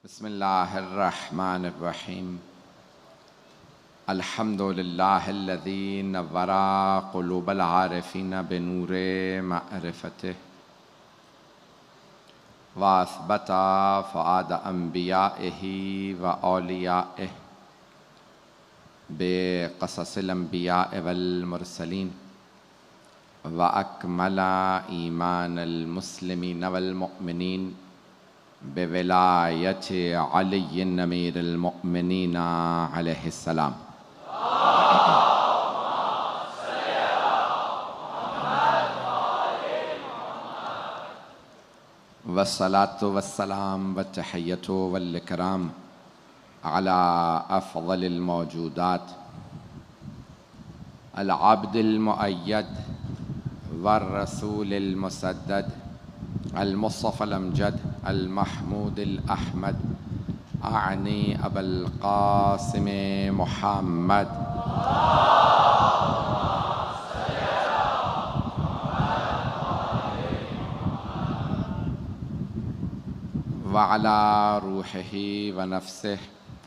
بسم اللہ الرحمن الرحیم الحمد للہ الذی نور قلوب العارفین بنور معرفتہ واثبت فؤاد انبیائہ واولیائہ بقصص الانبیاء والمرسلین واکمل ایمان المسلمین والمؤمنین بولایت علی امیر المؤمنین علیہ السلام والصلاة والسلام والتحیۃ والاکرام علی افضل الموجودات العبد المؤید والرسول المسدد المصطفى الامجد المحمود الاحمد اعنی ابا القاسم محمد وعلى روحه ونفسه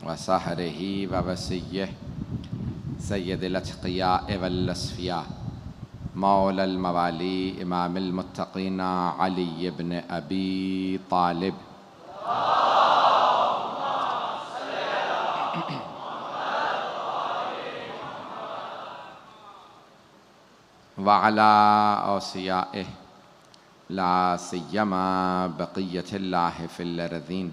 وسهره ووصيه سید الاتقیاء والاصفیاء مولا الموالی امام المتقین علی بن ابی طالب وعلی اوصیائہ لا سیما بقیت اللہ فی الارضین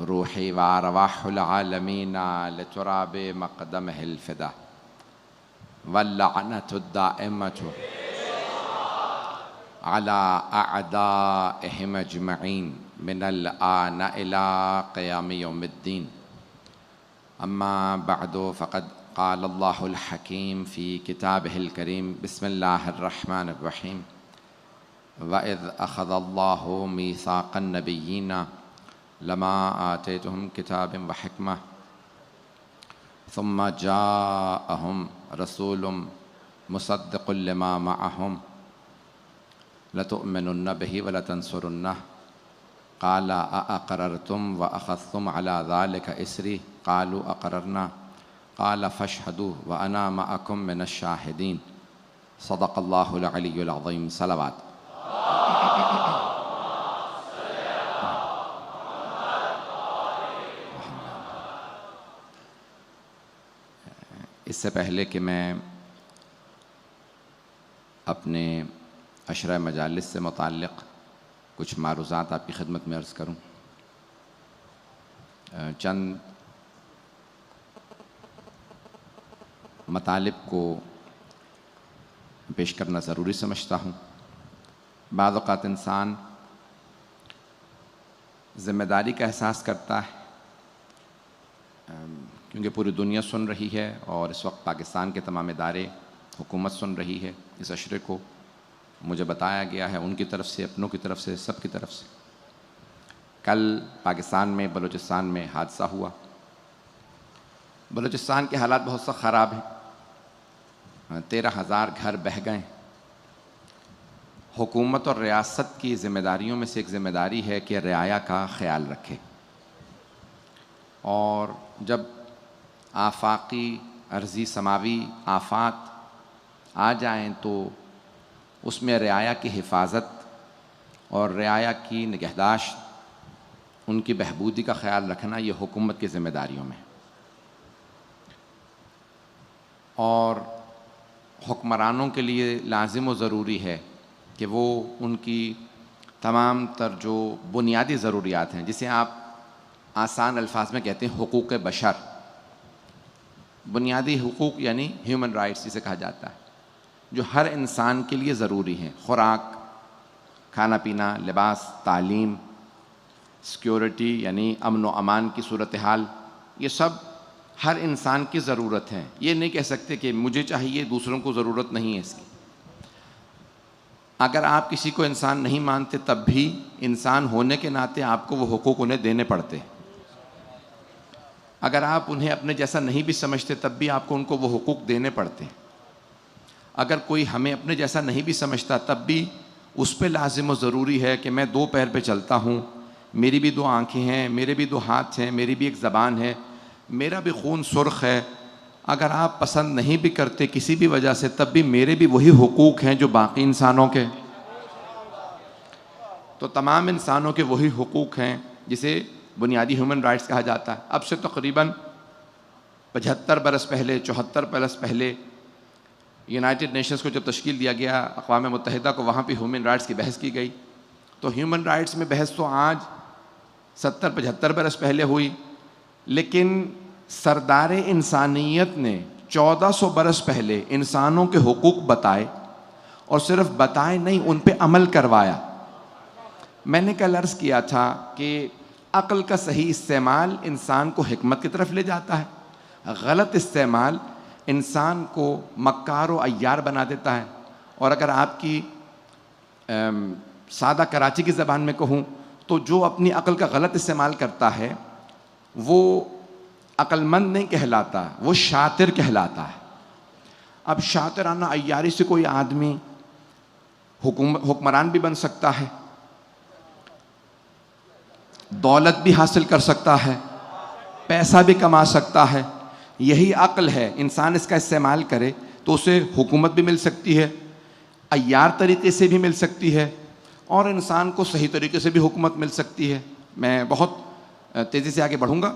روحی وارواح العالمین لتراب مقدمہ الفدا واللعنة الدائمة على أعدائهم أجمعين من الآن إلى قيام يوم الدين أما بعد فقد قال الله الحكيم في كتابه الكريم بسم الله الرحمن الرحيم وإذ أخذ الله ميثاق النبيين لما آتيتهم كتاب وحكمة ثم جاءهم رسول مصدق لما معهم لتؤمنن به ولتنصرنه قال أأقررتم وأخذتم على ذلك إسري قالوا أقررنا قال فاشهدوا وأنا معكم من الشاهدين صدق الله العلي العظيم صلوات اس سے پہلے کہ میں اپنے عشرہ مجالس سے متعلق کچھ معروضات آپ کی خدمت میں عرض کروں، چند مطالب کو پیش کرنا ضروری سمجھتا ہوں۔ بعض اوقات انسان ذمہ داری کا احساس کرتا ہے کیونکہ پوری دنیا سن رہی ہے اور اس وقت پاکستان کے تمام ادارے حکومت سن رہی ہے اس عشرے کو، مجھے بتایا گیا ہے ان کی طرف سے، اپنوں کی طرف سے، سب کی طرف سے۔ کل پاکستان میں بلوچستان میں حادثہ ہوا۔ بلوچستان کے حالات بہت سخت خراب ہیں، 13,000 گھر بہہ گئے۔ حکومت اور ریاست کی ذمہ داریوں میں سے ایک ذمہ داری ہے کہ رعایا کا خیال رکھے، اور جب آفاقی عرضی سماوی آفات آ جائیں تو اس میں رعایا کی حفاظت اور رعایا کی نگہداشت، ان کی بہبودی کا خیال رکھنا یہ حکومت کی ذمہ داریوں میں، اور حکمرانوں کے لیے لازم و ضروری ہے کہ وہ ان کی تمام تر جو بنیادی ضروریات ہیں، جسے آپ آسان الفاظ میں کہتے ہیں حقوق بشر، بنیادی حقوق یعنی ہیومن رائٹس جسے کہا جاتا ہے، جو ہر انسان کے لیے ضروری ہیں، خوراک، کھانا پینا، لباس، تعلیم، سیکیورٹی یعنی امن و امان کی صورتحال، یہ سب ہر انسان کی ضرورت ہے۔ یہ نہیں کہہ سکتے کہ مجھے چاہیے دوسروں کو ضرورت نہیں ہے اس کی۔ اگر آپ کسی کو انسان نہیں مانتے تب بھی انسان ہونے کے ناطے آپ کو وہ حقوق انہیں دینے پڑتے، اگر آپ انہیں اپنے جیسا نہیں بھی سمجھتے تب بھی آپ کو ان کو وہ حقوق دینے پڑتے ہیں۔ اگر کوئی ہمیں اپنے جیسا نہیں بھی سمجھتا تب بھی اس پہ لازم و ضروری ہے کہ میں دو پیر پہ چلتا ہوں، میری بھی 2 آنکھیں ہیں، میرے بھی 2 ہاتھ ہیں، میری بھی ایک زبان ہے، میرا بھی خون سرخ ہے، اگر آپ پسند نہیں بھی کرتے کسی بھی وجہ سے، تب بھی میرے بھی وہی حقوق ہیں جو باقی انسانوں کے. تو تمام انسانوں کے وہی حقوق ہیں جسے بنیادی ہیومن رائٹس کہا جاتا ہے. اب سے تقریباً 75 برس پہلے، 74 برس پہلے یونائٹڈ نیشنز کو جب تشکیل دیا گیا، اقوام متحدہ کو، وہاں پہ ہیومن رائٹس کی بحث کی گئی. تو ہیومن رائٹس میں بحث تو آج 70-75 برس پہلے ہوئی، لیکن سردار انسانیت نے 1400 برس پہلے انسانوں کے حقوق بتائے، اور صرف بتائے نہیں، ان پہ عمل کروایا. میں نے کل عرض کیا تھا کہ عقل کا صحیح استعمال انسان کو حکمت کی طرف لے جاتا ہے، غلط استعمال انسان کو مکار و عیار بنا دیتا ہے. اور اگر آپ کی سادہ کراچی کی زبان میں کہوں تو جو اپنی عقل کا غلط استعمال کرتا ہے وہ عقل مند نہیں کہلاتا، وہ شاطر کہلاتا ہے. اب شاطرانہ عیاری سے کوئی آدمی حکمران بھی بن سکتا ہے، دولت بھی حاصل کر سکتا ہے، پیسہ بھی کما سکتا ہے. یہی عقل ہے، انسان اس کا استعمال کرے تو اسے حکومت بھی مل سکتی ہے، عیار طریقے سے بھی مل سکتی ہے، اور انسان کو صحیح طریقے سے بھی حکومت مل سکتی ہے. میں بہت تیزی سے آگے بڑھوں گا،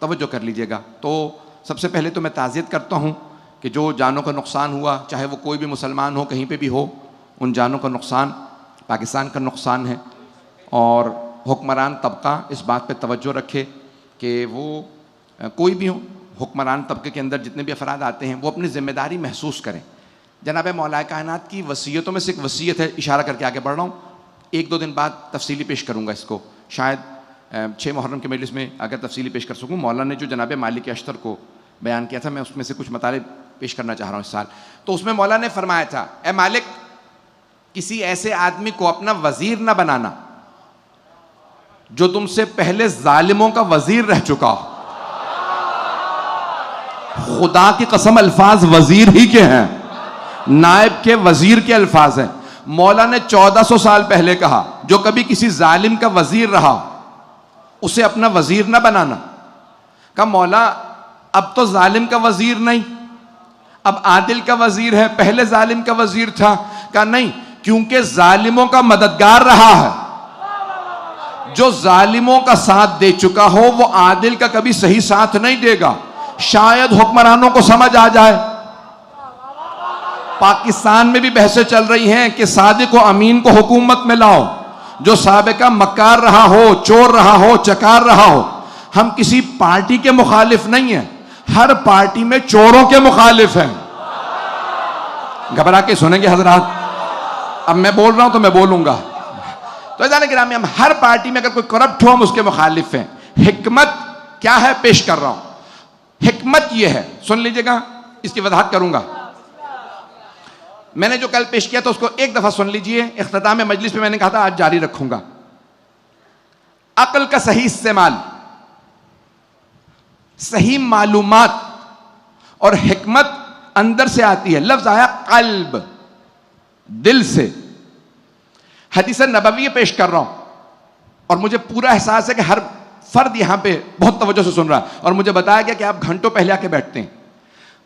توجہ کر لیجئے گا. تو سب سے پہلے تو میں تعزیت کرتا ہوں کہ جو جانوں کا نقصان ہوا، چاہے وہ کوئی بھی مسلمان ہو، کہیں پہ بھی ہو، ان جانوں کا نقصان پاکستان کا نقصان ہے. اور حکمران طبقہ اس بات پہ توجہ رکھے کہ وہ کوئی بھی ہو، حکمران طبقے کے اندر جتنے بھی افراد آتے ہیں وہ اپنی ذمہ داری محسوس کریں. جناب مولا کائنات کی وصیتوں میں سے ایک وصیت ہے، اشارہ کر کے آگے بڑھ رہا ہوں، 1-2 دن بعد تفصیلی پیش کروں گا اس کو، شاید 6 محرم کے مجلس میں اگر تفصیلی پیش کر سکوں. مولا نے جو جناب مالک اشتر کو بیان کیا تھا، میں اس میں سے کچھ مطالب پیش کرنا چاہ رہا ہوں اس سال. تو اس میں مولا نے فرمایا تھا، اے مالک، کسی ایسے آدمی کو اپنا وزیر نہ بنانا جو تم سے پہلے ظالموں کا وزیر رہ چکا ہو. خدا کی قسم الفاظ وزیر ہی کے ہیں، نائب کے، وزیر کے الفاظ ہیں. مولا نے 1400 سال پہلے کہا جو کبھی کسی ظالم کا وزیر رہا اسے اپنا وزیر نہ بنانا. کہا مولا اب تو ظالم کا وزیر نہیں، اب عادل کا وزیر ہے، پہلے ظالم کا وزیر تھا. کہا نہیں، کیونکہ ظالموں کا مددگار رہا ہے. جو ظالموں کا ساتھ دے چکا ہو وہ عادل کا کبھی صحیح ساتھ نہیں دے گا. شاید حکمرانوں کو سمجھ آ جائے. پاکستان میں بھی بحثیں چل رہی ہیں کہ صادق و امین کو حکومت میں لاؤ، جو سابقہ مکار رہا ہو، چور رہا ہو، چکار رہا ہو. ہم کسی پارٹی کے مخالف نہیں ہیں، ہر پارٹی میں چوروں کے مخالف ہیں. گھبرا کے سنیں گے حضرات، اب میں بول رہا ہوں تو میں بولوں گا. تو عزیزان گرامی، ہم ہر پارٹی میں اگر کوئی کرپٹ ہو ہم اس کے مخالف ہیں. حکمت کیا ہے پیش کر رہا ہوں. حکمت یہ ہے، سن لیجئے گا، اس کی وضاحت کروں گا. میں نے جو کل پیش کیا تھا اس کو ایک دفعہ سن لیجئے، اختتام مجلس میں نے کہا تھا آج جاری رکھوں گا. عقل کا صحیح استعمال، صحیح معلومات اور حکمت اندر سے آتی ہے. لفظ آیا قلب، دل سے. حدیث نبوی پیش کر رہا ہوں اور مجھے پورا احساس ہے کہ ہر فرد یہاں پہ بہت توجہ سے سن رہا ہے، اور مجھے بتایا گیا کہ آپ گھنٹوں پہلے آ کے بیٹھتے ہیں.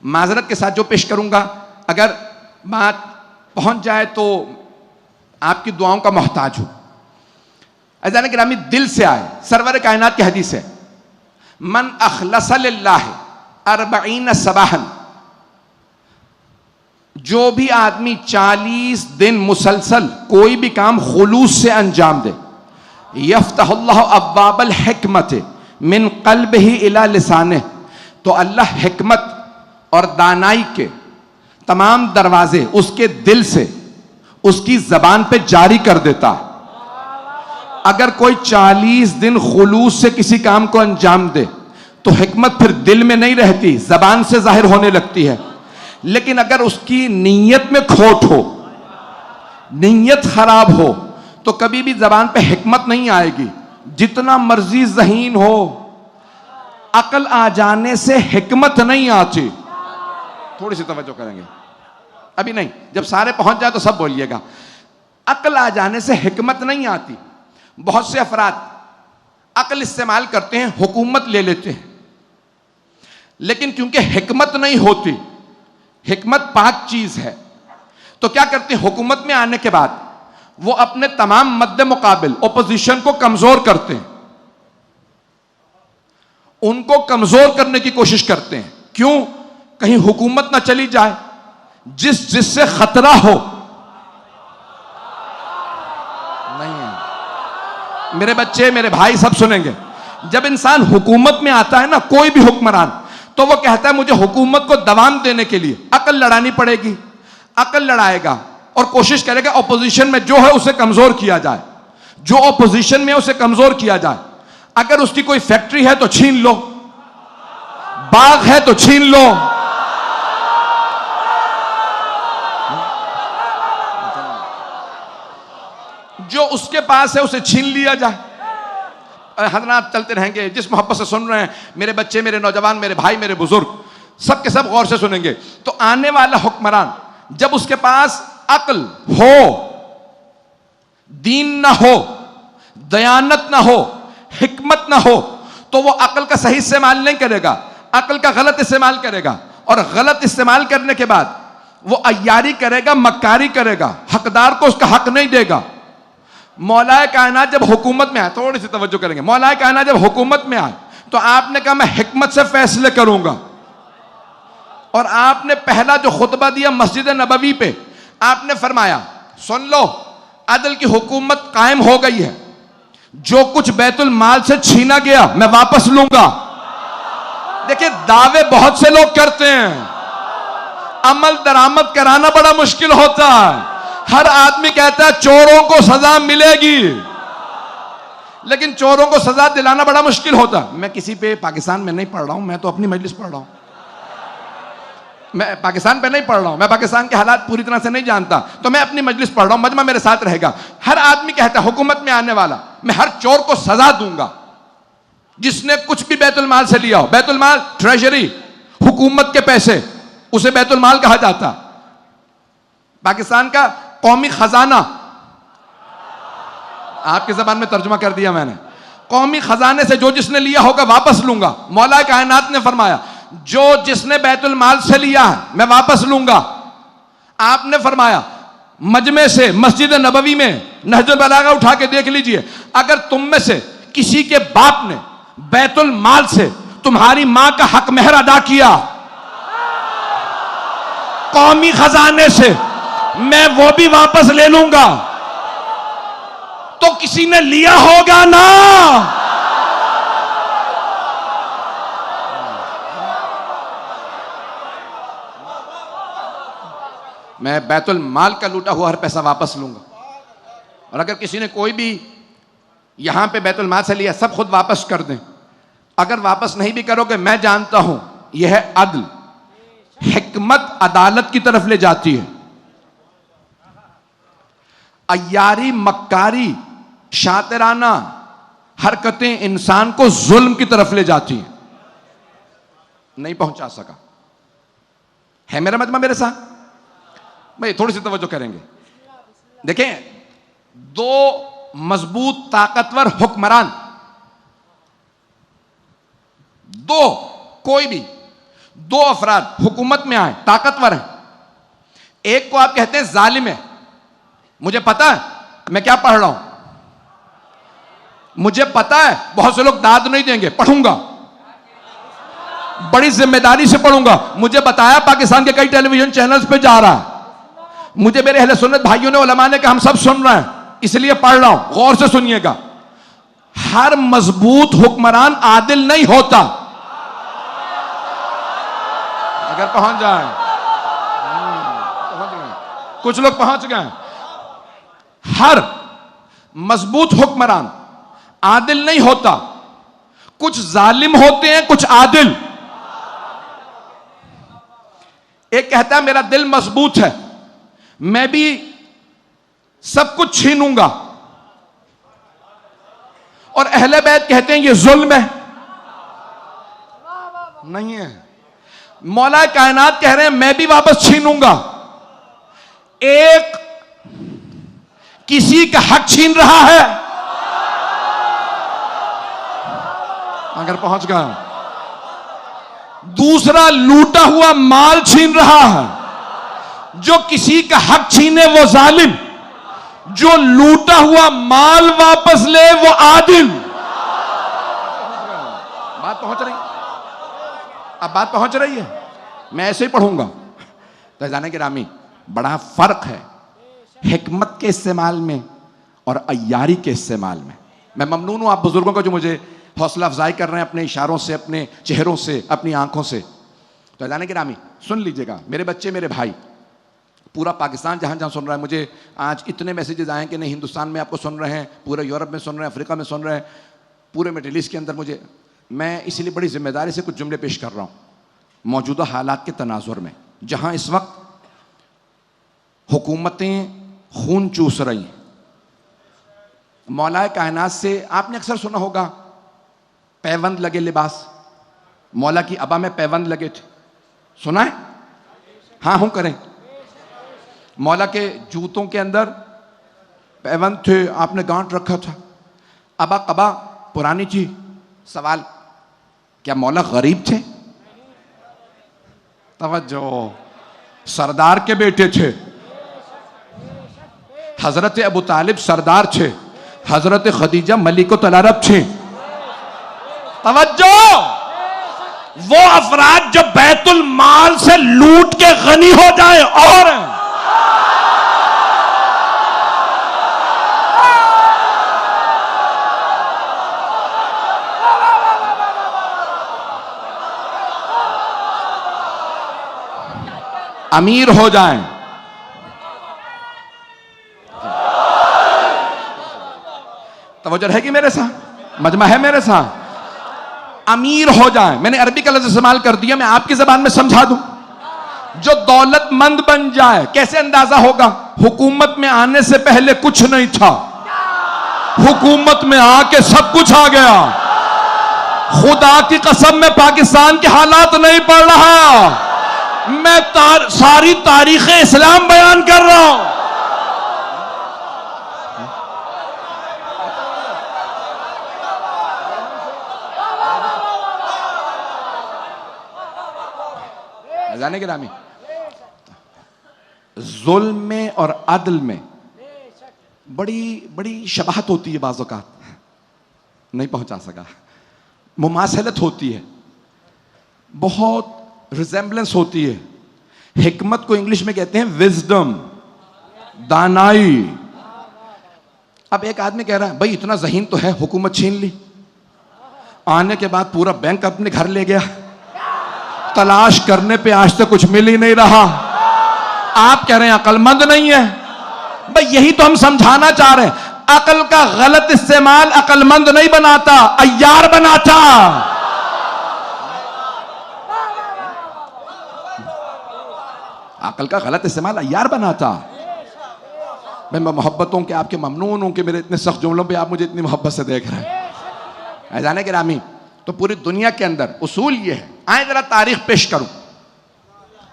معذرت کے ساتھ جو پیش کروں گا اگر بات پہنچ جائے تو آپ کی دعاؤں کا محتاج ہوں. عزیزان گرامی، دل سے آئے. سرور کائنات کی حدیث ہے، من اخلص للہ 40 صباحا، جو بھی آدمی 40 دن مسلسل کوئی بھی کام خلوص سے انجام دے، یفتح اللہ ابواب الحکمت من قلبہ الی لسانہ، تو اللہ حکمت اور دانائی کے تمام دروازے اس کے دل سے اس کی زبان پہ جاری کر دیتا. اگر کوئی 40 دن خلوص سے کسی کام کو انجام دے تو حکمت پھر دل میں نہیں رہتی، زبان سے ظاہر ہونے لگتی ہے. لیکن اگر اس کی نیت میں کھوٹ ہو، نیت خراب ہو، تو کبھی بھی زبان پہ حکمت نہیں آئے گی. جتنا مرضی ذہین ہو، عقل آ جانے سے حکمت نہیں آتی. تھوڑی سی توجہ کریں گے، ابھی نہیں، جب سارے پہنچ جائے تو سب بولیے گا. عقل آ جانے سے حکمت نہیں آتی. بہت سے افراد عقل استعمال کرتے ہیں، حکومت لے لیتے ہیں، لیکن کیونکہ حکمت نہیں ہوتی، حکمت پاک چیز ہے، تو کیا کرتے ہیں؟ حکومت میں آنے کے بعد وہ اپنے تمام مد مقابل اپوزیشن کو کمزور کرتے ہیں، ان کو کمزور کرنے کی کوشش کرتے ہیں. کیوں؟ کہیں حکومت نہ چلی جائے، جس سے خطرہ ہو. نہیں ہے میرے بچے، میرے بھائی سب سنیں گے، جب انسان حکومت میں آتا ہے نا، کوئی بھی حکمران، تو وہ کہتا ہے مجھے حکومت کو دوام دینے کے لیے عقل لڑانی پڑے گی. عقل لڑائے گا اور کوشش کرے گا اپوزیشن میں جو ہے اسے کمزور کیا جائے، جو اپوزیشن میں اسے کمزور کیا جائے. اگر اس کی کوئی فیکٹری ہے تو چھین لو، باغ ہے تو چھین لو، جو اس کے پاس ہے اسے چھین لیا جائے. حضرات چلتے رہیں گے، جس محبت سے سن رہے ہیں میرے بچے، میرے نوجوان، میرے بھائی، میرے بزرگ، سب کے سب غور سے سنیں گے. تو آنے والا حکمران جب اس کے پاس عقل ہو، دین نہ ہو، دیانت نہ ہو، حکمت نہ ہو، تو وہ عقل کا صحیح استعمال نہیں کرے گا، عقل کا غلط استعمال کرے گا. اور غلط استعمال کرنے کے بعد وہ عیاری کرے گا، مکاری کرے گا، حقدار کو اس کا حق نہیں دے گا. مولا کائنات جب حکومت میں آئے، تھوڑی سی توجہ کریں گے، مولا کائنات جب حکومت میں آئے تو آپ نے کہا میں حکمت سے فیصلے کروں گا. اور آپ نے پہلا جو خطبہ دیا مسجد نبوی پہ، آپ نے فرمایا سن لو، عدل کی حکومت قائم ہو گئی ہے، جو کچھ بیت المال سے چھینا گیا میں واپس لوں گا. دیکھیں دعوے بہت سے لوگ کرتے ہیں، عمل درآمد کرانا بڑا مشکل ہوتا ہے. ہر آدمی کہتا ہے چوروں کو سزا ملے گی، لیکن چوروں کو سزا دلانا بڑا مشکل ہوتا. میں کسی پہ پاکستان میں نہیں پڑھ رہا ہوں، میں تو اپنی مجلس پڑھ رہا ہوں، میں پاکستان پہ نہیں پڑھ رہا ہوں، میں پاکستان کے حالات پوری طرح سے نہیں جانتا، تو میں اپنی مجلس پڑھ رہا ہوں، مجمع میرے ساتھ رہے گا. ہر آدمی کہتا ہے حکومت میں آنے والا میں ہر چور کو سزا دوں گا جس نے کچھ بھی بیت المال سے لیا ہو. بیت المال ٹریجری، حکومت کے پیسے، اسے بیت المال کہا جاتا. پاکستان کا قومی خزانہ، آپ کی زبان میں ترجمہ کر دیا میں نے، قومی خزانے سے جو جس نے لیا ہوگا واپس لوں گا. مولا کائنات نے فرمایا جو جس نے بیت المال سے لیا ہے میں واپس لوں گا. آپ نے فرمایا مجمع سے، مسجد نبوی میں، نہج البلاغہ اٹھا کے دیکھ لیجئے، اگر تم میں سے کسی کے باپ نے بیت المال سے تمہاری ماں کا حق مہر ادا کیا قومی خزانے سے، میں وہ بھی واپس لے لوں گا. تو کسی نے لیا ہوگا نا. میں بیت المال کا لوٹا ہوا ہر پیسہ واپس لوں گا. اور اگر کسی نے کوئی بھی یہاں پہ بیت المال سے لیا، سب خود واپس کر دیں. اگر واپس نہیں بھی کرو گے، میں جانتا ہوں یہ ہے عدل، حکمت عدالت کی طرف لے جاتی ہے. عیاری، مکاری، شاطرانہ حرکتیں انسان کو ظلم کی طرف لے جاتی ہیں. نہیں پہنچا سکا ہے میرا مجمع میرے ساتھ؟ بھائی تھوڑی سی توجہ کریں گے. دیکھیں دو مضبوط طاقتور حکمران، دو کوئی بھی دو افراد حکومت میں آئے، طاقتور ہیں. ایک کو آپ کہتے ہیں ظالم ہے. مجھے پتا ہے میں کیا پڑھ رہا ہوں، مجھے پتا ہے بہت سے لوگ داد نہیں دیں گے، پڑھوں گا، بڑی ذمہ داری سے پڑھوں گا. مجھے بتایا پاکستان کے کئی ٹیلی ویژن چینلز پہ جا رہا ہے. مجھے میرے اہل سنت بھائیوں نے، علماء نے کہا ہم سب سن رہے ہیں، اس لیے پڑھ رہا ہوں. غور سے سنیے گا، ہر مضبوط حکمران عادل نہیں ہوتا. اگر پہنچ جائیں، کچھ لوگ پہنچ گئے. ہر مضبوط حکمران عادل نہیں ہوتا. کچھ ظالم ہوتے ہیں، کچھ عادل. ایک کہتا ہے میرا دل مضبوط ہے، میں بھی سب کچھ چھینوں گا. اور اہل بیت کہتے ہیں یہ ظلم ہے. نہیں ہے. مولا کائنات کہہ رہے ہیں میں بھی واپس چھینوں گا. ایک کسی کا حق چھین رہا ہے، گھر پہنچ گیا. دوسرا لوٹا ہوا مال چھین رہا ہے. جو کسی کا حق چھینے وہ ظالم, جو لوٹا ہوا مال واپس لے وہ عادل. بات پہنچ رہی, اب بات پہنچ رہی ہے. میں ایسے ہی پڑھوں گا. تو جانے گرامی, بڑا فرق ہے حکمت کے استعمال میں اور عیاری کے استعمال میں. میں ممنون ہوں آپ بزرگوں کا جو مجھے حوصلہ افزائی کر رہے ہیں اپنے اشاروں سے, اپنے چہروں سے, اپنی آنکھوں سے. تو جانے گرامی سن لیجئے گا, میرے بچے, میرے بھائی, پورا پاکستان جہاں جہاں سن رہا ہے. مجھے آج اتنے میسیجز آئے کہ نہیں ہندوستان میں آپ کو سن رہے ہیں, پورے یورپ میں سن رہے ہیں, افریقہ میں سن رہے ہیں, پورے مڈل ایسٹ کے اندر. میں اسی لیے بڑی ذمہ داری سے کچھ جملے پیش کر رہا ہوں موجودہ حالات کے تناظر میں, جہاں اس وقت حکومتیں خون چوس رہی ہیں. مولا کائنات سے آپ نے اکثر سنا ہوگا پیوند لگے لباس, مولا کی ابا میں پیوند لگے تھے. سنا ہے؟ ہاں ہوں کریں. مولا کے جوتوں کے اندر پیوند تھے, آپ نے گانٹ رکھا تھا. ابا قبا پرانی تھی. سوال, کیا مولا غریب تھے؟ توجہ, سردار کے بیٹے تھے. حضرت ابو طالب سردار تھے, حضرت خدیجہ ملکۃ العرب تھے. توجہ, وہ افراد جو بیت المال سے لوٹ کے غنی ہو جائیں اور امیر ہو جائیں. توجہ ہے کہ میرے ساتھ, مجمع ہے میرے ساتھ, امیر ہو جائیں. میں نے عربی کا لفظ استعمال کر دیا, میں آپ کی زبان میں سمجھا دوں. جو دولت مند بن جائے, کیسے اندازہ ہوگا؟ حکومت میں آنے سے پہلے کچھ نہیں تھا, حکومت میں آ کے سب کچھ آ گیا. خدا کی قسم میں پاکستان کے حالات نہیں پڑھ رہا, میں ساری تاریخ اسلام بیان کر رہا ہوں. جانے کے رامی, ظلم میں اور عدل میں بڑی شباہت ہوتی ہے. بعض اوقات نہیں پہنچا سکا, مماثلت ہوتی ہے, بہت ریزمبلنس ہوتی ہے. حکمت کو انگلش میں کہتے ہیں وزڈم, دانائی. اب ایک آدمی کہہ رہا ہے بھائی اتنا ذہین تو ہے, حکومت چھین لی, آنے کے بعد پورا بینک اپنے گھر لے گیا, تلاش کرنے پہ آج تک کچھ مل ہی نہیں رہا. آپ کہہ رہے ہیں عقل مند نہیں ہے. بھائی یہی تو ہم سمجھانا چاہ رہے ہیں, عقل کا غلط استعمال عقل مند نہیں بناتا, عیار بناتا. عقل کا غلط استعمال عیار بناتا. میں محبتوں کے آپ کے ممنون ہوں کہ میرے اتنے سخت جملوں پہ آپ مجھے اتنی محبت سے دیکھ رہے ہیں. جانے گرامی, تو پوری دنیا کے اندر اصول یہ ہے. آئیں ذرا تاریخ پیش کروں.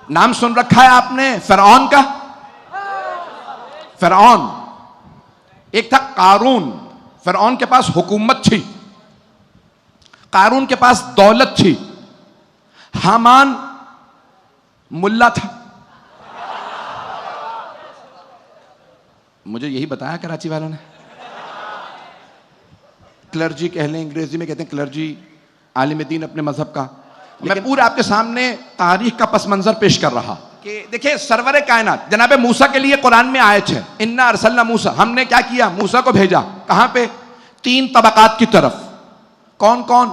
نام سن رکھا ہے آپ نے فرعون کا؟ فرعون ایک تھا قارون. فرعون کے پاس حکومت تھی, قارون کے پاس دولت تھی, حامان ملا تھا. مجھے یہی بتایا کراچی والوں نے. کلرجی کہہ لیں, انگریزی میں کہتے ہیں کلرجی, عالم دین اپنے مذہب کا. میں پورا آپ کے سامنے تاریخ کا پس منظر پیش کر رہا کہ دیکھیں سرور کائنات جناب موسیٰ کے لیے قرآن میں آیت ہے, انا ارسلنا موسیٰ, ہم نے کیا کیا؟ موسیٰ کو بھیجا. کہاں پہ؟ 3 طبقات کی طرف. کون کون؟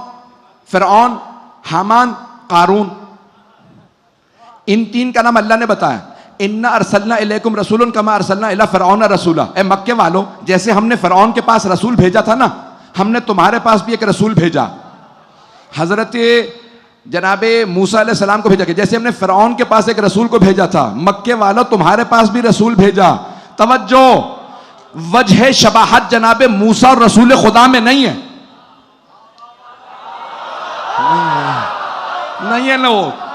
فرعون, حامان, قارون. ان 3 کا نام اللہ نے بتایا. انا ارسلنا الیکم رسولا کما ارسلنا الی فرعون رسولا. اے مکے والو, جیسے ہم نے فرعون کے پاس رسول بھیجا تھا نا, ہم نے تمہارے پاس بھی ایک رسول بھیجا. حضرت جناب موسیٰ علیہ السلام کو بھیجا کہ جیسے ہم نے فرعون کے پاس ایک رسول کو بھیجا تھا, مکے والو تمہارے پاس بھی رسول بھیجا. توجہ, وجہ شباہت جناب موسیٰ اور رسول خدا میں نہیں ہے. نہیں ہے لوگ.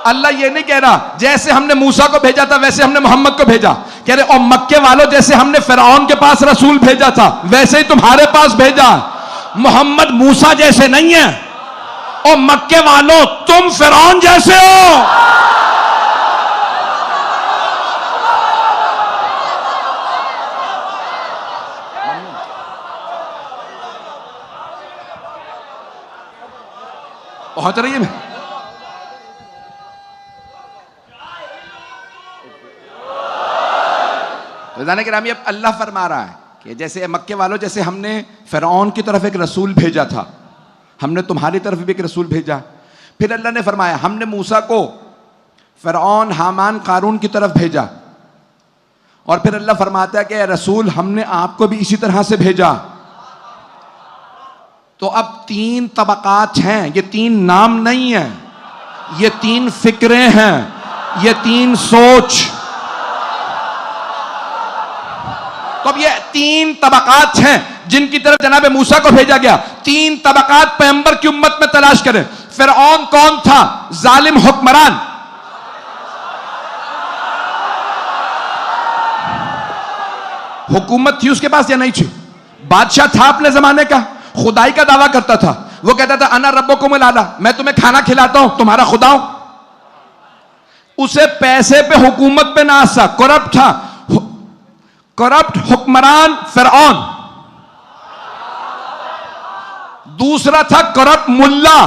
اللہ یہ نہیں کہہ رہا جیسے ہم نے موسیٰ کو بھیجا تھا ویسے ہم نے محمد کو بھیجا. کہہ رہے او مکے والو, جیسے ہم نے فرعون کے پاس رسول بھیجا تھا ویسے ہی تمہارے پاس بھیجا. محمد موسیٰ جیسے نہیں ہے. او مکے والوں تم فرعون جیسے ہو. پہنچ رہی ہے میں؟ رضوان گرامی، اب اللہ فرما رہا ہے کہ جیسے مکے والوں، جیسے ہم نے فرعون کی طرف ایک رسول بھیجا تھا، ہم نے تمہاری طرف بھی ایک رسول بھیجا. پھر اللہ نے فرمایا ہم نے موسیٰ کو فرعون، حامان، قارون کی طرف بھیجا. اور پھر اللہ فرماتا ہے کہ اے رسول ہم نے آپ کو بھی اسی طرح سے بھیجا. تو اب 3 طبقات ہیں، یہ 3 نام نہیں ہیں، یہ 3 فکریں ہیں، یہ 3 سوچ. تو اب یہ 3 طبقات ہیں جن کی طرف جناب موسیٰ کو بھیجا گیا. 3 طبقات پیغمبر کی امت میں تلاش کریں. فرعون کون تھا؟ ظالم حکمران. حکومت تھی اس کے پاس یا نہیں تھی؟ بادشاہ تھا اپنے زمانے کا، خدائی کا دعویٰ کرتا تھا. وہ کہتا تھا انا ربکم الاعلی، میں تمہیں کھانا کھلاتا ہوں، تمہارا خدا ہوں. اسے پیسے پہ، حکومت پہ ناز تھا، کرپٹ تھا. کرپٹ حکمران فرعون. دوسرا تھا کرپٹ ملا.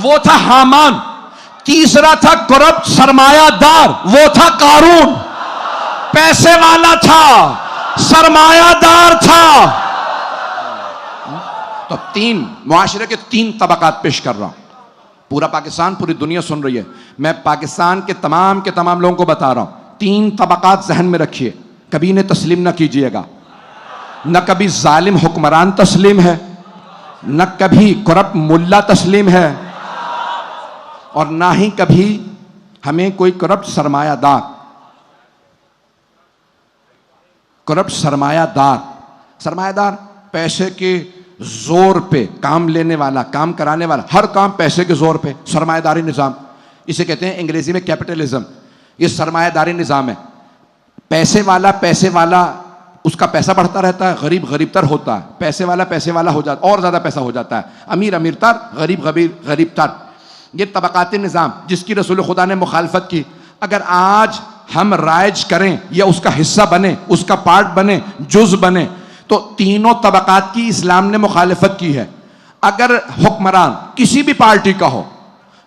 وہ تھا حامان. تیسرا تھا کرپٹ سرمایہ دار، وہ تھا قارون. پیسے والا تھا، سرمایہ دار تھا. تو 3 معاشرے کے 3 طبقات پیش کر رہا ہوں. پورا پاکستان، پوری دنیا سن رہی ہے. میں پاکستان کے تمام لوگوں کو بتا رہا ہوں. 3 طبقات ذہن میں رکھیے، کبھی انہیں تسلیم نہ کیجئے گا. نہ کبھی ظالم حکمران تسلیم ہے، نہ کبھی کرپٹ ملا تسلیم ہے، اور نہ ہی کبھی ہمیں کوئی کرپٹ سرمایہ دار. کرپٹ سرمایہ دار پیسے کے زور پہ کام لینے والا، کام کرانے والا، ہر کام پیسے کے زور پہ. سرمایہ داری نظام، اسے کہتے ہیں انگریزی میں کیپٹلزم. یہ سرمایہ داری نظام ہے. پیسے والا اس کا پیسہ بڑھتا رہتا ہے، غریب تر ہوتا ہے. پیسے والا ہو جاتا، اور زیادہ پیسہ ہو جاتا ہے. امیر تر، غریب تر. یہ طبقاتی نظام جس کی رسول خدا نے مخالفت کی، اگر آج ہم رائج کریں یا اس کا حصہ بنے، اس کا پارٹ بنے، جز بنے، تو تینوں طبقات کی اسلام نے مخالفت کی ہے. اگر حکمران کسی بھی پارٹی کا ہو،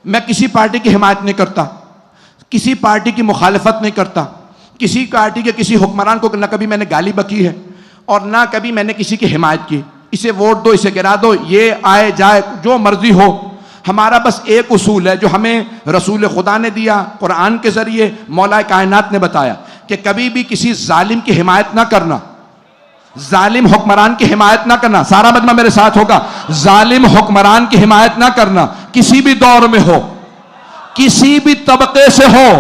میں کسی پارٹی کی حمایت نہیں کرتا، کسی پارٹی کی مخالفت نہیں کرتا، کسی پارٹی کے کسی حکمران کو نہ کبھی میں نے گالی بکی ہے اور نہ کبھی میں نے کسی کی حمایت کی. اسے ووٹ دو، اسے گرا دو، یہ آئے جائے جو مرضی ہو. ہمارا بس ایک اصول ہے جو ہمیں رسول خدا نے دیا، قرآن کے ذریعے مولا کائنات نے بتایا، کہ کبھی بھی کسی ظالم کی حمایت نہ کرنا، ظالم حکمران کی حمایت نہ کرنا. سارا مجمع میرے ساتھ ہوگا. ظالم حکمران کی حمایت نہ کرنا، کسی بھی دور میں ہو، کسی بھی طبقے سے ہو،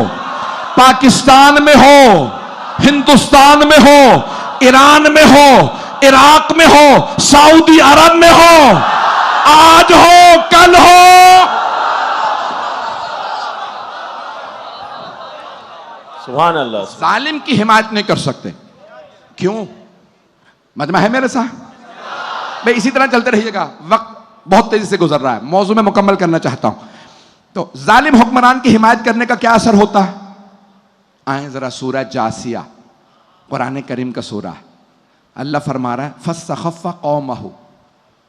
پاکستان میں ہو، ہندوستان میں ہو، ایران میں ہو، عراق میں ہو، سعودی عرب میں ہو، آج ہو کل ہو. سبحان اللہ. ظالم کی حمایت نہیں کر سکتے. کیوں؟ مجمع ہے میرے ساتھ؟ بھئی اسی طرح چلتے رہیے گا، وقت بہت تیزی سے گزر رہا ہے، موضوع میں مکمل کرنا چاہتا ہوں. تو ظالم حکمران کی حمایت کرنے کا کیا اثر ہوتا ہے؟ آئیں ذرا سورہ جاسیہ، قرآن کریم کا سورہ. اللہ فرما رہا ہے فَاسْتَخَفَّ قَوْمَهُ.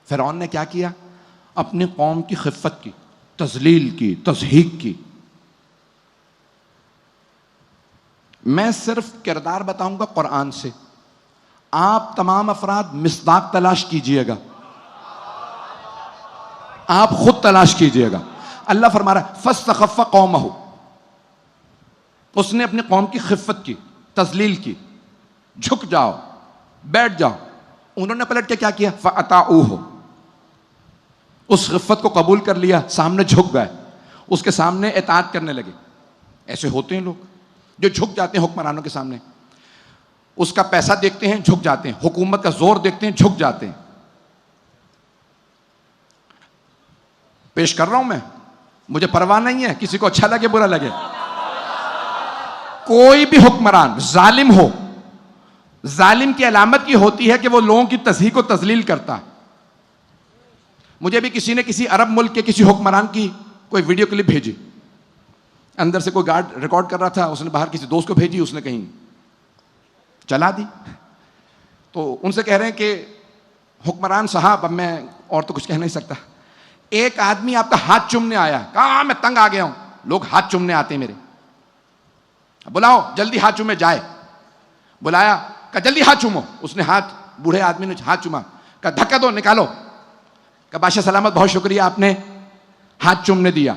فرعون نے کیا کیا؟ اپنی قوم کی خفت کی، تذلیل کی، تضحیک کی. میں صرف کردار بتاؤں گا قرآن سے. آپ تمام افراد مصداق تلاش کیجئے گا، آپ خود تلاش کیجئے گا. اللہ فرما رہا ہے فَاسْتَخَفَّ قَوْمَهُ. اس نے اپنی قوم کی خفت کی، تذلیل کی. جھک جاؤ، بیٹھ جاؤ. انہوں نے پلٹ کے کیا کیا؟ فَأَطَاعُوهُ. اس خفت کو قبول کر لیا، سامنے جھک گئے، اس کے سامنے اطاعت کرنے لگے. ایسے ہوتے ہیں لوگ جو جھک جاتے ہیں حکمرانوں کے سامنے. اس کا پیسہ دیکھتے ہیں، جھک جاتے ہیں. حکومت کا زور دیکھتے ہیں، جھک جاتے ہیں. پیش کر رہا ہوں میں، مجھے پرواہ نہیں ہے کسی کو اچھا لگے برا لگے. کوئی بھی حکمران ظالم ہو، ظالم کی علامت یہ ہوتی ہے کہ وہ لوگوں کی تصحیح کو تذلیل کرتا ہے. مجھے بھی کسی نے کسی عرب ملک کے کسی حکمران کی کوئی ویڈیو کلپ بھیجی, اندر سے کوئی گارڈ ریکارڈ کر رہا تھا, اس نے باہر کسی دوست کو بھیجی, اس نے کہیں چلا دی. تو ان سے کہہ رہے ہیں کہ حکمران صاحب, اب میں اور تو کچھ کہہ نہیں سکتا, ایک آدمی آپ کا ہاتھ چومنے آیا, کہا میں تنگ آ گیا ہوں, لوگ ہاتھ چومنے آتے ہیں میرے, بلاؤ جلدی ہاتھ چومے جائے. بلایا, کہا جلدی ہاتھ چومو. اس نے ہاتھ, بوڑھے آدمی نے ہاتھ چوما, کہا دھکا دو نکالو. کہا بادشاہ سلامت بہت شکریہ آپ نے ہاتھ چومنے دیا.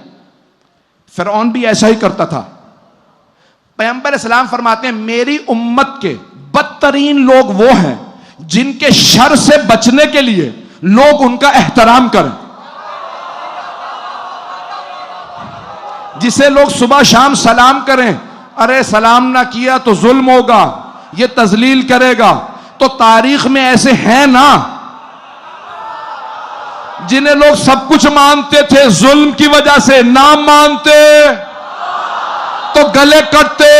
فرعون بھی ایسا ہی کرتا تھا. پیغمبر اسلام فرماتے ہیں میری امت کے بدترین لوگ وہ ہیں جن کے شر سے بچنے کے لیے لوگ ان کا احترام کریں. جسے لوگ صبح شام سلام کریں, ارے سلام نہ کیا تو ظلم ہوگا, یہ تذلیل کرے گا. تو تاریخ میں ایسے ہیں نا جنہیں لوگ سب کچھ مانتے تھے, ظلم کی وجہ سے نہ مانتے تو گلے کٹتے.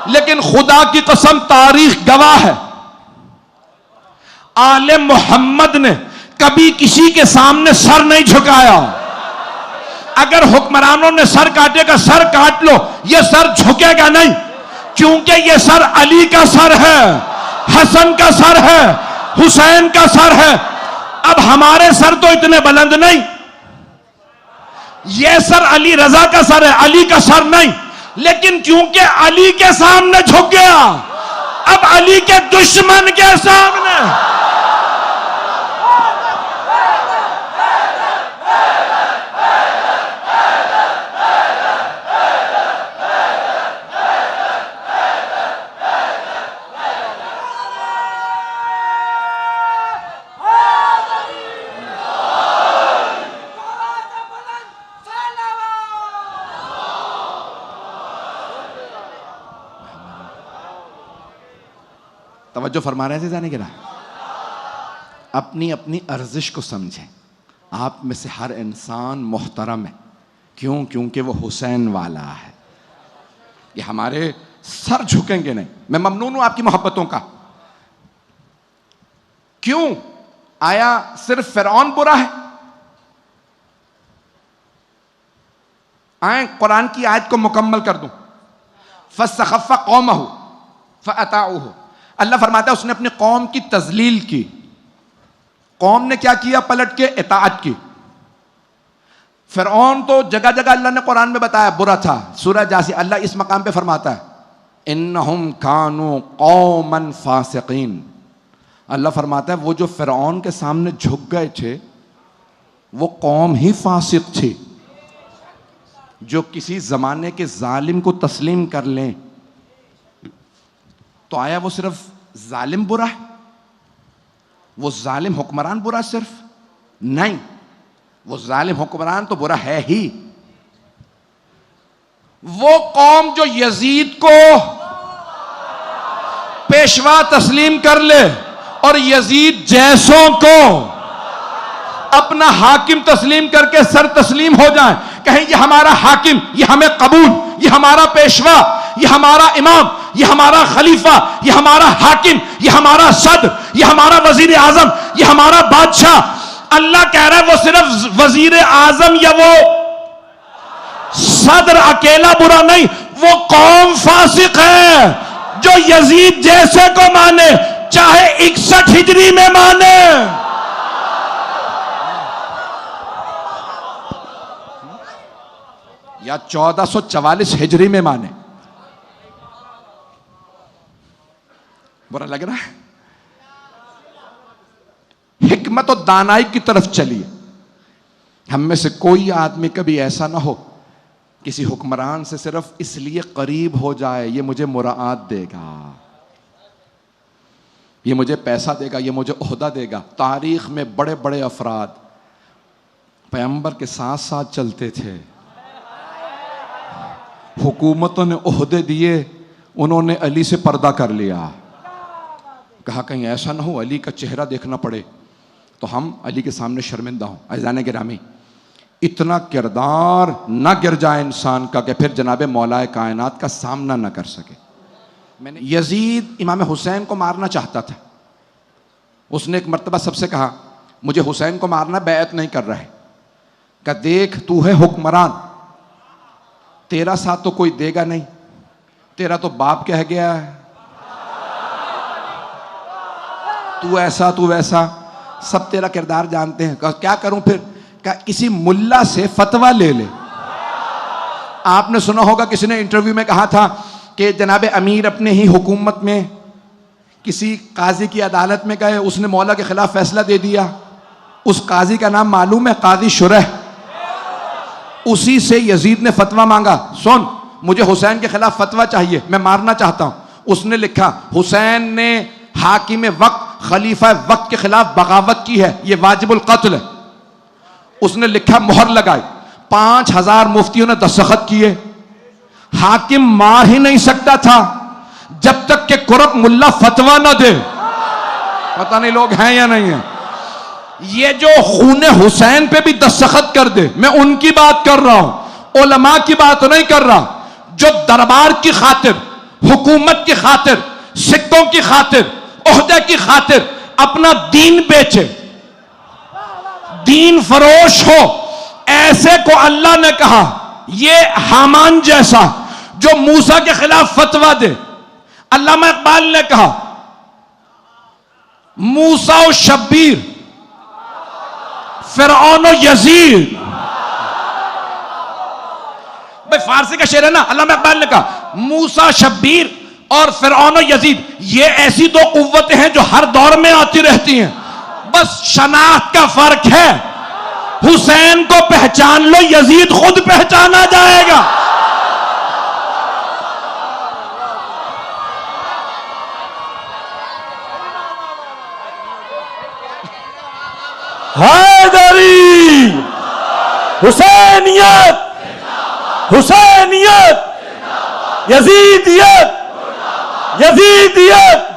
لیکن خدا کی قسم تاریخ گواہ ہے, آل محمد نے کبھی کسی کے سامنے سر نہیں جھکایا. اگر حکمرانوں نے سر کاٹے گا, سر کاٹ لو, یہ سر جھکے گا نہیں, کیونکہ یہ سر علی کا سر ہے, حسن کا سر ہے, حسین کا سر ہے. اب ہمارے سر تو اتنے بلند نہیں, یہ سر علی رضا کا سر ہے, علی کا سر نہیں. لیکن کیونکہ علی کے سامنے جھک گیا, اب علی کے دشمن کے سامنے توجہ فرما رہے تھے جانے کے نا. اپنی اپنی ارزش کو سمجھیں. آپ میں سے ہر انسان محترم ہے. کیوں؟ کیونکہ وہ حسین والا ہے. یہ ہمارے سر جھکیں گے نہیں. میں ممنون ہوں آپ کی محبتوں کا. کیوں؟ آیا صرف فرعون برا ہے؟ آئیں قرآن کی آیت کو مکمل کر دوں. فَاسْتَخَفَّ قَوْمَهُ فَأَطَاعُوهُ. اللہ فرماتا ہے اس نے اپنی قوم کی تذلیل کی. قوم نے کیا کیا؟ پلٹ کے اطاعت کی. فرعون تو جگہ جگہ اللہ نے قرآن میں بتایا برا تھا. سورہ جاثیہ اللہ اس مقام پہ فرماتا ہے انہم کانوا قوما فاسقین. اللہ فرماتا ہے وہ جو فرعون کے سامنے جھک گئے تھے وہ قوم ہی فاسق تھی. جو کسی زمانے کے ظالم کو تسلیم کر لیں تو آیا وہ صرف ظالم برا ہے؟ وہ ظالم حکمران برا صرف نہیں, وہ ظالم حکمران تو برا ہے ہی. وہ قوم جو یزید کو پیشوا تسلیم کر لے اور یزید جیسوں کو اپنا حاکم تسلیم کر کے سر تسلیم ہو جائیں, کہیں یہ ہمارا حاکم, یہ ہمیں قبول, یہ ہمارا پیشوا, یہ ہمارا امام, یہ ہمارا خلیفہ, یہ ہمارا حاکم, یہ ہمارا صدر, یہ ہمارا وزیر اعظم, یہ ہمارا بادشاہ. اللہ کہہ رہا ہے وہ صرف وزیر اعظم یا وہ صدر اکیلا برا نہیں, وہ قوم فاسق ہے جو یزید جیسے کو مانے, چاہے 61 ہجری میں مانے. یا 1444 ہجری میں مانے. برا لگ رہا ہے؟ حکمت و دانائی کی طرف چلیے. ہم میں سے کوئی آدمی کبھی ایسا نہ ہو کسی حکمران سے صرف اس لیے قریب ہو جائے یہ مجھے مراعات دے گا, یہ مجھے پیسہ دے گا, یہ مجھے عہدہ دے گا. تاریخ میں بڑے بڑے افراد پیغمبر کے ساتھ ساتھ چلتے تھے, حکومتوں نے عہدے دیے, انہوں نے علی سے پردہ کر لیا. کہا کہیں ایسا نہ ہو علی کا چہرہ دیکھنا پڑے تو ہم علی کے سامنے شرمندہ ہوں. عزیزان گرامی, اتنا کردار نہ گر جائے انسان کا کہ پھر جناب مولا کائنات کا سامنا نہ کر سکے. یزید امام حسین کو مارنا چاہتا تھا. اس نے ایک مرتبہ سب سے کہا مجھے حسین کو مارنا بیعت نہیں کر رہا ہے. کہ دیکھ تو ہے حکمران, تیرا ساتھ تو کوئی دے گا نہیں, تیرا تو باپ کہہ گیا ہے, تو ایسا تو ویسا, سب تیرا کردار جانتے ہیں. کیا کروں پھر؟ کہ کسی ملا سے فتویٰ لے لے. آپ نے سنا ہوگا کسی نے انٹرویو میں کہا تھا کہ جناب امیر اپنے ہی حکومت میں کسی قاضی کی عدالت میں گئے, اس نے مولا کے خلاف فیصلہ دے دیا. اس قاضی کا نام معلوم ہے؟ قاضی شرح. اسی سے یزید نے فتویٰ مانگا, سن مجھے حسین کے خلاف فتویٰ چاہیے, میں مارنا چاہتا ہوں. اس نے لکھا حسین نے حاکم وقت خلیفہ وقت کے خلاف بغاوت کی ہے, یہ واجب القتل ہے. اس نے لکھا, مہر لگائی, 5000 مفتیوں نے دستخط کیے. حاکم مار ہی نہیں سکتا تھا جب تک کہ کرپ ملا فتویٰ نہ دے. پتہ نہیں لوگ ہیں یا نہیں ہیں. یہ جو خون حسین پہ بھی دستخط کر دے, میں ان کی بات کر رہا ہوں, علماء کی بات نہیں کر رہا. جو دربار کی خاطر, حکومت کی خاطر, سکوں کی خاطر, عہدے کی خاطر اپنا دین بیچے, دین فروش ہو, ایسے کو اللہ نے کہا یہ حامان جیسا جو موسیٰ کے خلاف فتویٰ دے. علامہ اقبال نے کہا موسیٰ و شبیر, فرعون و یزید. بھئی فارسی کا شعر ہے نا, علامہ اقبال نے کہا موسیٰ شبیر اور فرعون و یزید یہ ایسی دو قوتیں ہیں جو ہر دور میں آتی رہتی ہیں, بس شناخت کا فرق ہے. حسین کو پہچان لو, یزید خود پہچانا جائے گا. حیدری, حسینیت, حسینیت, یزیدیت, یزیدیت,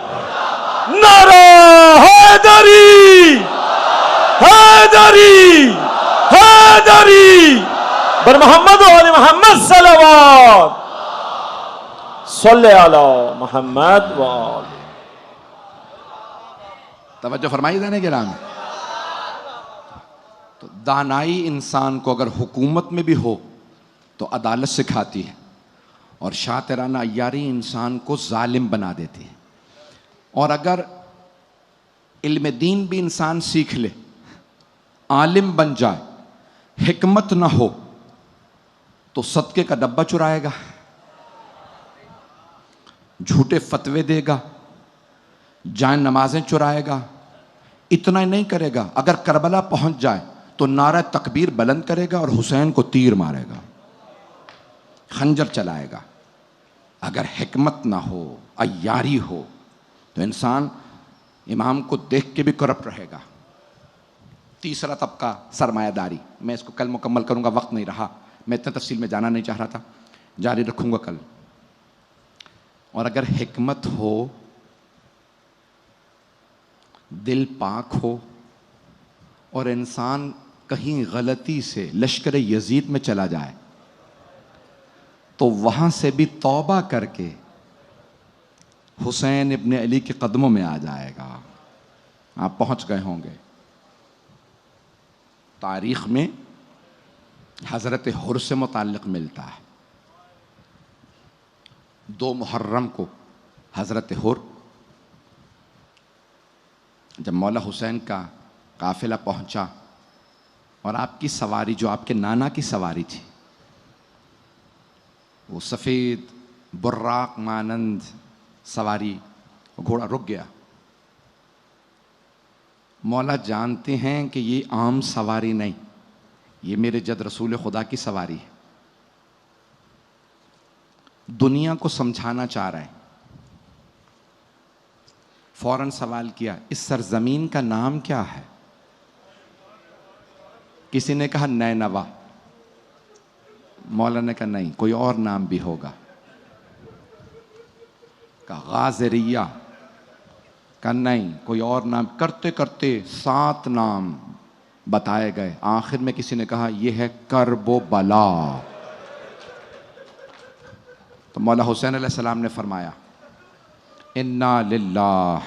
نعرہ حیدری, حیدری, حیدری, بر محمد و آل محمد صلوات, صلی علی محمد و آل. توجہ فرمائی دینے کے نام. تو دانائی انسان کو اگر حکومت میں بھی ہو تو عدالت سکھاتی ہے, اور شاطرانہ عیاری انسان کو ظالم بنا دیتی ہے. اور اگر علم دین بھی انسان سیکھ لے, عالم بن جائے, حکمت نہ ہو تو صدقے کا ڈبہ چرائے گا, جھوٹے فتوے دے گا, جائیں نمازیں چرائے گا. اتنا ہی نہیں کرے گا, اگر کربلا پہنچ جائے تو نعرہ تکبیر بلند کرے گا اور حسین کو تیر مارے گا, خنجر چلائے گا. اگر حکمت نہ ہو, عیاری ہو, تو انسان امام کو دیکھ کے بھی کرپٹ رہے گا. تیسرا طبقہ سرمایہ داری. میں اس کو کل مکمل کروں گا, وقت نہیں رہا, میں اتنا تفصیل میں جانا نہیں چاہ رہا تھا, جاری رکھوں گا کل. اور اگر حکمت ہو, دل پاک ہو, اور انسان کہیں غلطی سے لشکر یزید میں چلا جائے تو وہاں سے بھی توبہ کر کے حسین ابن علی کے قدموں میں آ جائے گا. آپ پہنچ گئے ہوں گے. تاریخ میں حضرت حر سے متعلق ملتا ہے. 2 محرم کو حضرت حر جب مولا حسین کا قافلہ پہنچا, اور آپ کی سواری جو آپ کے نانا کی سواری تھی, وہ سفید براق مانند سواری, گھوڑا رک گیا. مولا جانتے ہیں کہ یہ عام سواری نہیں, یہ میرے جد رسول خدا کی سواری ہے. دنیا کو سمجھانا چاہ رہے ہیں. فوراً سوال کیا, اس سرزمین کا نام کیا ہے؟ کسی نے کہا نینوا. مولا نے کہا نہیں, کوئی اور نام بھی ہوگا. کہا غازریہ. کہا نہیں, کوئی اور نام. کرتے کرتے 7 نام بتائے گئے. آخر میں کسی نے کہا یہ ہے کرب و بلا. تو مولا حسین علیہ السلام نے فرمایا انا للہ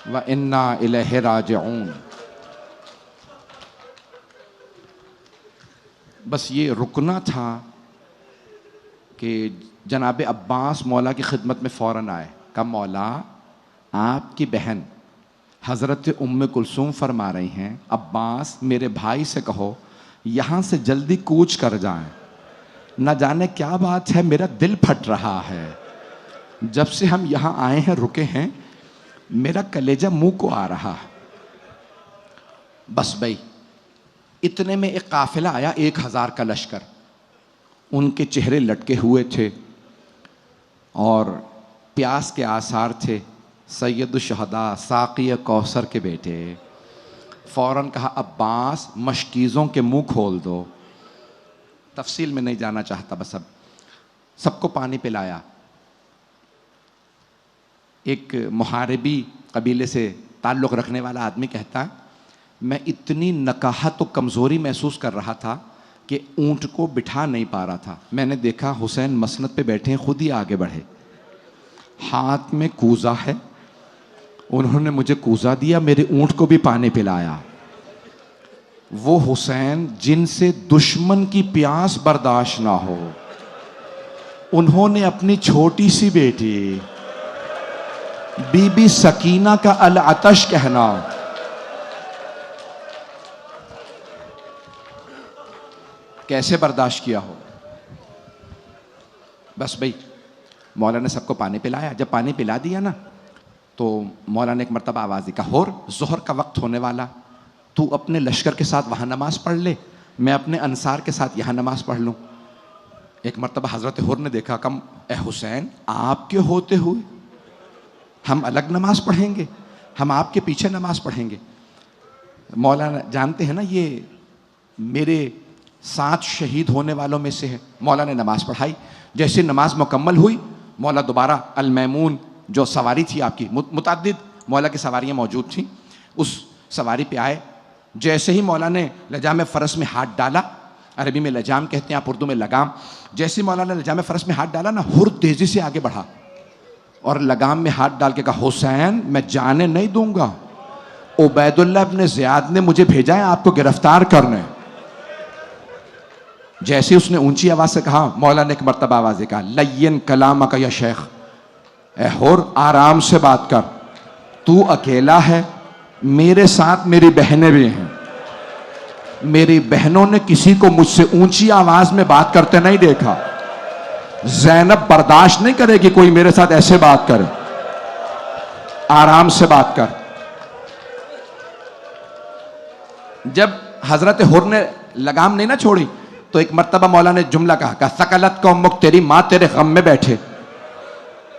و انا الیہ راجعون. بس یہ رکنا تھا کہ جناب عباس مولا کی خدمت میں فوراً آئے. کہا مولا آپ کی بہن حضرت ام کلثوم فرما رہی ہیں عباس میرے بھائی سے کہو یہاں سے جلدی کوچ کر جائیں. نہ جانے کیا بات ہے میرا دل پھٹ رہا ہے. جب سے ہم یہاں آئے ہیں رکے ہیں میرا کلیجہ منہ کو آ رہا. بس بھائی اتنے میں ایک قافلہ آیا 1000 کا لشکر. ان کے چہرے لٹکے ہوئے تھے اور پیاس کے آثار تھے. سید الشہداء ساقی کوثر کے بیٹے. فوراً کہا عباس مشکیزوں کے منہ کھول دو. تفصیل میں نہیں جانا چاہتا. بس اب سب کو پانی پلایا. ایک محاربی قبیلے سے تعلق رکھنے والا آدمی کہتا ہے میں اتنی نکاحت و کمزوری محسوس کر رہا تھا کہ اونٹ کو بٹھا نہیں پا رہا تھا. میں نے دیکھا حسین مسند پہ بیٹھے ہیں خود ہی آگے بڑھے. ہاتھ میں کوزہ ہے. انہوں نے مجھے کوزہ دیا میرے اونٹ کو بھی پانی پلایا. وہ حسین جن سے دشمن کی پیاس برداشت نہ ہو انہوں نے اپنی چھوٹی سی بیٹی بی بی سکینہ کا العطش کہنا کیسے برداشت کیا ہو. بس بھائی مولا نے سب کو پانی پلایا. جب پانی پلا دیا نا تو مولا نے ایک مرتبہ آواز دی. کہا ہور ظہر کا وقت ہونے والا تو اپنے لشکر کے ساتھ وہاں نماز پڑھ لے میں اپنے انصار کے ساتھ یہاں نماز پڑھ لوں. ایک مرتبہ حضرت حر نے دیکھا کم اے حسین آپ کے ہوتے ہوئے ہم الگ نماز پڑھیں گے ہم آپ کے پیچھے نماز پڑھیں گے. مولانا جانتے ہیں نا یہ میرے 7 شہید ہونے والوں میں سے ہے. مولا نے نماز پڑھائی. جیسے نماز مکمل ہوئی مولا دوبارہ المیمون جو سواری تھی آپ کی متعدد مولا کی سواریاں موجود تھیں اس سواری پہ آئے. جیسے ہی مولا نے لجام فرس میں ہاتھ ڈالا عربی میں لجام کہتے ہیں آپ اردو میں لگام. جیسے ہی مولا نے لجام فرس میں ہاتھ ڈالا نا ہر تیزی سے آگے بڑھا اور لگام میں ہاتھ ڈال کے کہا حسین میں جانے نہیں دوں گا. عبید اللہ ابن زیاد نے مجھے بھیجا ہے آپ کو گرفتار کرنے. جیسے اس نے اونچی آواز سے کہا مولا نے ایک مرتبہ آواز کہا لین کلامک یا شیخ اے حر آرام سے بات کر. تو اکیلا ہے میرے ساتھ میری بہنیں بھی ہیں. میری بہنوں نے کسی کو مجھ سے اونچی آواز میں بات کرتے نہیں دیکھا. زینب برداشت نہیں کرے گی کوئی میرے ساتھ ایسے بات کرے. آرام سے بات کر. جب حضرت حر نے لگام نہیں نہ چھوڑی تو ایک مرتبہ مولا نے جملہ کہا سکلت قومک تیری ماں تیرے غم میں بیٹھے.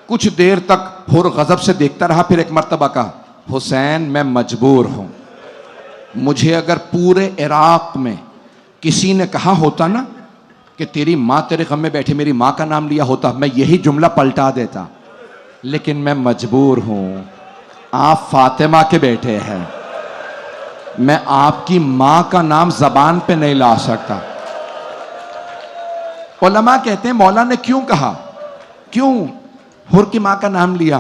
کچھ دیر تک حر غضب سے دیکھتا رہا. پھر ایک مرتبہ کہا حسین میں مجبور ہوں. مجھے اگر پورے عراق میں کسی نے کہا ہوتا نا کہ تیری ماں تیرے غم میں بیٹھے میری ماں کا نام لیا ہوتا میں یہی جملہ پلٹا دیتا. لیکن میں مجبور ہوں. آپ فاطمہ کے بیٹے ہیں. میں آپ کی ماں کا نام زبان پہ نہیں لا سکتا. علماء کہتے ہیں مولا نے کیوں کہا کیوں حر کی ماں کا نام لیا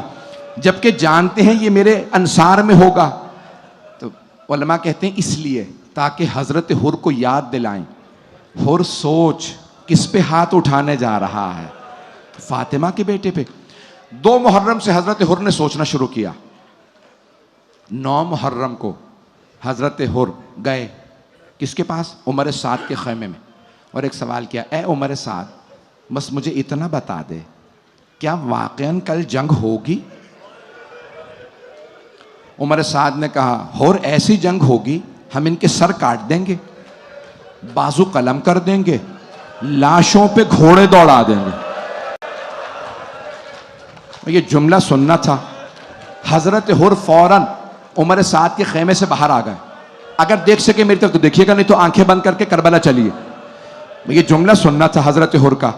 جبکہ جانتے ہیں یہ میرے انصار میں ہوگا. تو علماء کہتے ہیں اس لیے تاکہ حضرت حر کو یاد دلائیں حر سوچ کس پہ ہاتھ اٹھانے جا رہا ہے فاطمہ کے بیٹے پہ. 2 محرم سے حضرت حر نے سوچنا شروع کیا. 9 محرم کو حضرت حر گئے کس کے پاس عمر سعد کے خیمے میں اور ایک سوال کیا اے عمر سعد بس مجھے اتنا بتا دے کیا واقعاً کل جنگ ہوگی. عمر سعد نے کہا حر ایسی جنگ ہوگی ہم ان کے سر کاٹ دیں گے بازو قلم کر دیں گے لاشوں پہ گھوڑے دوڑا دیں گے. یہ جملہ سننا تھا. حضرت حر فوراً عمر سعد کے خیمے سے باہر آ گئے. اگر دیکھ سکے میری طرف تو دیکھیے گا نہیں تو آنکھیں بند کر کے کربلا چلیے. یہ جملہ سننا تھا حضرت حر کا.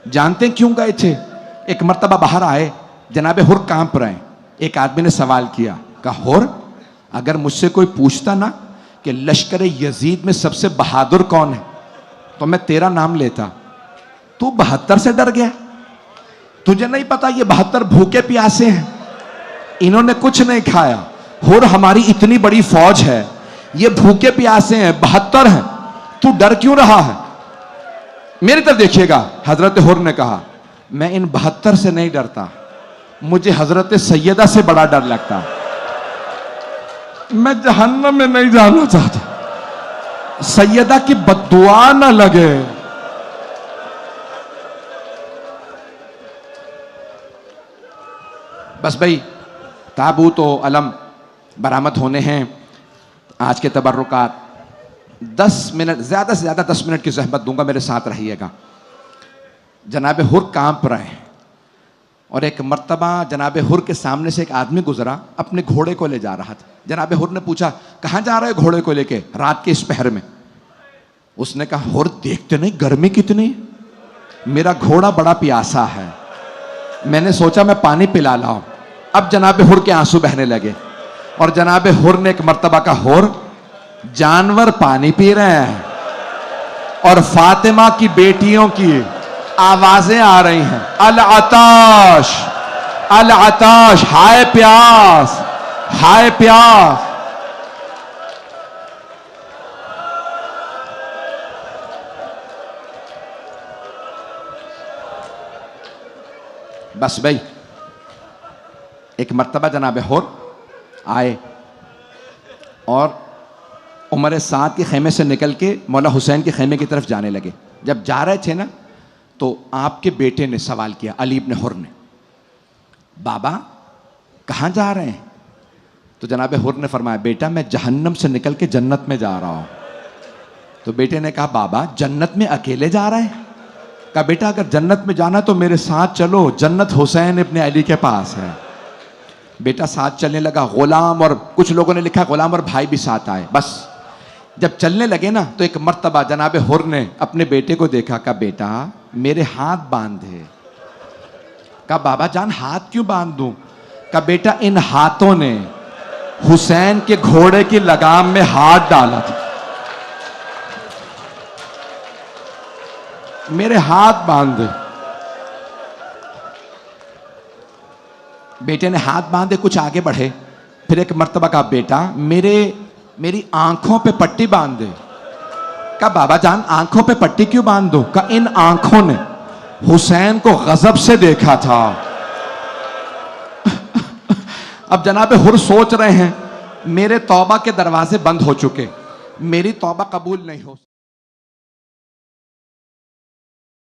جانتے ہیں کیوں گئے تھے؟ ایک مرتبہ باہر آئے جناب حر کانپ رہے ہیں. ایک آدمی نے سوال کیا کہا حر اگر مجھ سے کوئی پوچھتا نا کہ لشکر یزید میں سب سے بہادر کون ہے تو میں تیرا نام لیتا. تو 72 سے ڈر گیا. تجھے نہیں پتا یہ 72 بھوکے پیاسے ہیں, انہوں نے کچھ نہیں کھایا. ہر ہماری اتنی بڑی فوج ہے, یہ بھوکے پیاسے ہیں, 72 ہیں, تو ڈر کیوں رہا ہے؟ میری طرف دیکھیے گا. حضرت ہر نے کہا میں ان 72 سے نہیں ڈرتا, مجھے حضرت سیدہ سے بڑا ڈر لگتا. میں جہنم میں نہیں جانا چاہتا, سیدہ کی بددعا نہ لگے. بس بھائی تابوت و علم برآمد ہونے ہیں. آج کے تبرکات 10 منٹ, زیادہ سے زیادہ 10 منٹ کی زحمت دوں گا, میرے ساتھ رہیے گا. جناب ہر کانپ رہے ہیں, اور ایک مرتبہ جناب ہر کے سامنے سے ایک آدمی گزرا, اپنے گھوڑے کو لے جا رہا تھا. جناب ہر نے پوچھا کہاں جا رہا ہے گھوڑے کو لے کے رات کے اس پہر میں؟ اس نے کہا ہر دیکھتے نہیں گرمی کتنی, میرا گھوڑا بڑا پیاسا ہے, میں نے سوچا میں پانی پلا لاؤں. اب جناب ہر کے آنسو بہنے لگے, اور جناب ہر نے ایک مرتبہ کہا ہر جانور پانی پی رہے ہیں اور فاطمہ کی بیٹیوں کی آوازیں آ رہی ہیں, العطاش العطاش, ہائے پیاس ہائے پیاس. بس بھائی ایک مرتبہ جناب ہر آئے اور عمر سعد کے خیمے سے نکل کے مولا حسین کے خیمے کی طرف جانے لگے. جب جا رہے تھے نا تو آپ کے بیٹے نے سوال کیا, علی ابن ہر نے, بابا کہاں جا رہے ہیں؟ تو جناب ہر نے فرمایا بیٹا میں جہنم سے نکل کے جنت میں جا رہا ہوں. تو بیٹے نے کہا بابا جنت میں اکیلے جا رہے ہیں؟ کہا بیٹا اگر جنت میں جانا تو میرے ساتھ چلو, جنت حسین ابن علی کے پاس ہے. بیٹا ساتھ چلنے لگا, غلام اور کچھ لوگوں نے لکھا غلام اور بھائی بھی ساتھ آئے. بس جب چلنے لگے نا تو ایک مرتبہ جناب ہر نے اپنے بیٹے کو دیکھا, کہا بیٹا میرے ہاتھ باندھے. کہا بابا جان ہاتھ کیوں باندھ دوں؟ کہا بیٹا ان ہاتھوں نے حسین کے گھوڑے کی لگام میں ہاتھ ڈالا تھا, میرے ہاتھ باندھے. بیٹے نے ہاتھ باندھے, کچھ آگے بڑھے, پھر ایک مرتبہ کہا بیٹا میری آنکھوں پہ پٹی باندھ دے. کہا بابا جان آنکھوں پہ پٹی کیوں باندھ دو؟ کہا ان آنکھوں نے حسین کو غضب سے دیکھا تھا. اب جناب ہر سوچ رہے ہیں میرے توبہ کے دروازے بند ہو چکے, میری توبہ قبول نہیں ہو.